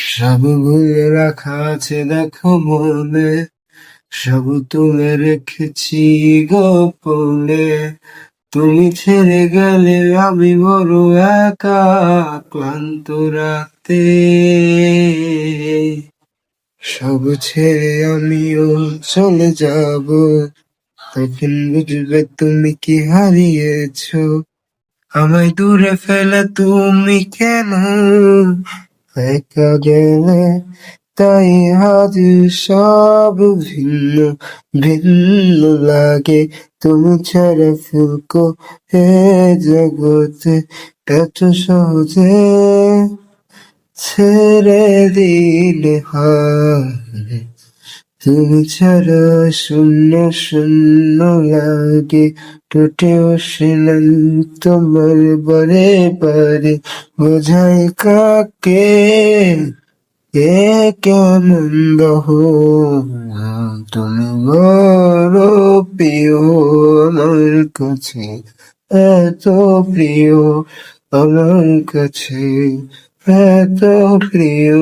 সব ভুলে রাখা আছে দেখো মনে, সব তুলে রেখেছি গোপনে। তুমি ছেড়ে গেলে আমি বড় একা, ক্লান্ত রাতে সব ছেড়ে আমিও চলে যাব। তখন বুঝবে তুমি কি হারিয়েছো, আমায় দূরে ফেলে তুমি কেন একা গেলে। তাই আজ সব ভিন্ন ভিন্ন লাগে, তুমি ছাড়া ফুলকো এ জগতে এত সহজে ছেড়ে দিলে হয়। তুমি ছাড়া শূন্য শূন্য লাগে, টুটে বসে নাই তোমার বারে বারে। বোঝাই কাকে এ কেমন দহ, তুমি বড় প্রিয় আমার কাছে, এত প্রিয় আমার কাছে, এত প্রিয়।